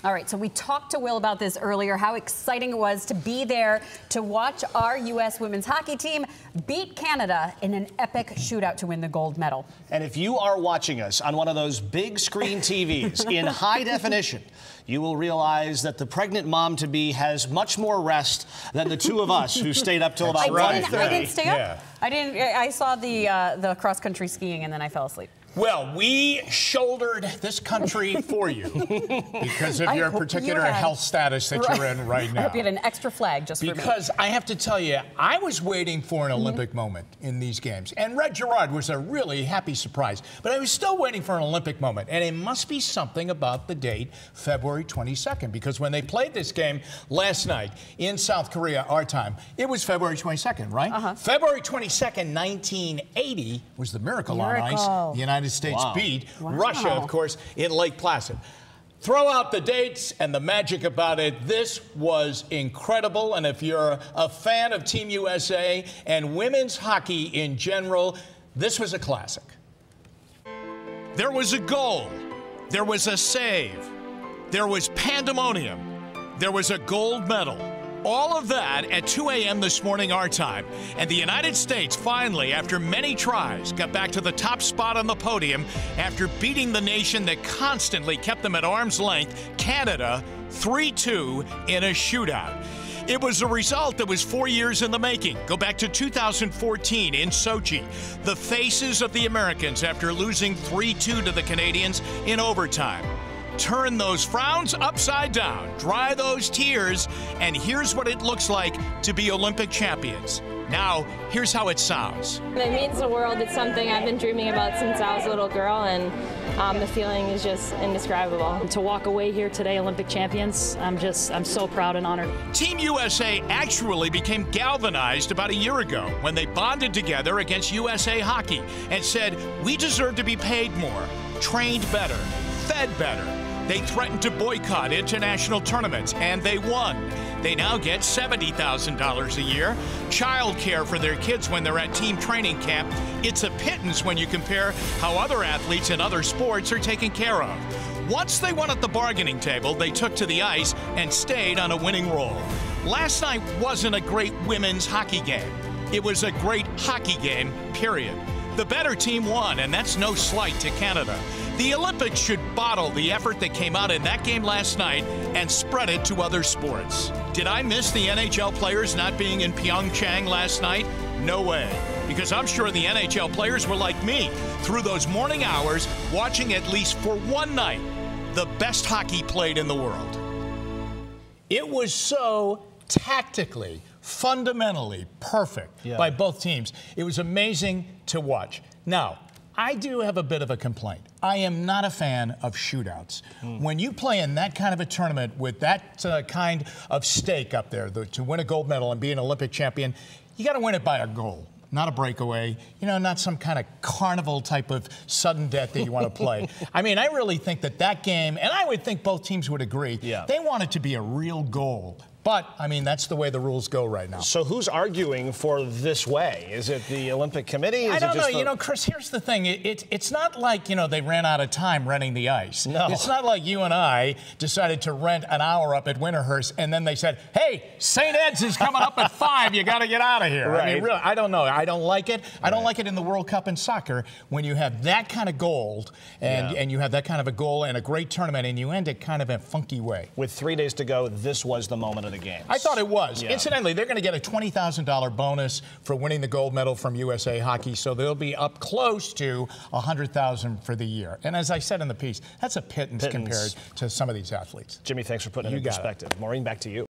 All right, so we talked to Will about this earlier, how exciting it was to be there to watch our U.S. women's hockey team beat Canada in an epic shootout to win the gold medal. And if you are watching us on one of those big screen TVs in high definition, you will realize that the pregnant mom-to-be has much more rest than the two of us who stayed up till about 1:30. I didn't stay up. Yeah. I saw the cross-country skiing and then I fell asleep. Well, we shouldered this country for you because of your particular health status that you're in right now. I hope you had an extra flag just for me. Because I have to tell you, I was waiting for an Olympic moment in these games. And Red Gerard was a really happy surprise. But I was still waiting for an Olympic moment. And it must be something about the date, February 22nd. Because when they played this game last night in South Korea, our time, it was February 22nd, right? February 22nd, 1980 was the Miracle on Ice. The United States beat Russia, of course, in Lake Placid. Throw out the dates and the magic about it. This was incredible. And if you're a fan of Team USA and women's hockey in general, this was a classic. There was a goal. There was a save. There was pandemonium. There was a gold medal. All of that at 2 a.m. this morning, our time. And the United States finally, after many tries, got back to the top spot on the podium after beating the nation that constantly kept them at arm's length, Canada, 3-2 in a shootout. It was a result that was 4 years in the making. Go back to 2014 in Sochi. The faces of the Americans after losing 3-2 to the Canadians in overtime. Turn those frowns upside down, dry those tears, and here's what it looks like to be Olympic champions. Now, here's how it sounds. It means the world. It's something I've been dreaming about since I was a little girl, and the feeling is just indescribable. To walk away here today, Olympic champions, I'm so proud and honored. Team USA actually became galvanized about a year ago when they bonded together against USA Hockey and said, we deserve to be paid more, trained better, fed better. They threatened to boycott international tournaments, and they won. They now get $70,000 a year, child care for their kids when they're at team training camp. It's a pittance when you compare how other athletes in other sports are taken care of. Once they won at the bargaining table, they took to the ice and stayed on a winning roll. Last night wasn't a great women's hockey game. It was a great hockey game, period. The better team won, and that's no slight to Canada. The Olympics should bottle the effort that came out in that game last night and spread it to other sports. Did I miss the NHL players not being in Pyeongchang last night? No way. Because I'm sure the NHL players were like me through those morning hours watching at least for one night the best hockey played in the world. It was so tactically, fundamentally perfect by both teams. It was amazing to watch. Now, I do have a bit of a complaint. I am not a fan of shootouts. When you play in that kind of a tournament with that kind of stake up there to win a gold medal and be an Olympic champion, you got to win it by a goal, not a breakaway, not some kind of carnival type of sudden death that you want to play. I mean, I really think that game, and I would think both teams would agree, they want it to be a real goal. But, I mean, that's the way the rules go right now. So who's arguing for this way? Is it the Olympic Committee? I don't know. Chris, here's the thing. It's not like, they ran out of time renting the ice. No. It's not like you and I decided to rent an hour up at Winterhurst, and then they said, hey, St. Ed's is coming up at 5. You got to get out of here. Right. I mean, really, I don't know. I don't like it. I don't like it in the World Cup in soccer when you have that kind of gold and you have that kind of a goal and a great tournament, and you end it kind of in a funky way. With 3 days to go, this was the moment of the games. I thought it was. Incidentally, they're going to get a $20,000 bonus for winning the gold medal from USA Hockey, so they'll be up close to $100,000 for the year. And as I said in the piece, that's a pittance compared to some of these athletes. Jimmy, thanks for putting it in perspective. Maureen, back to you.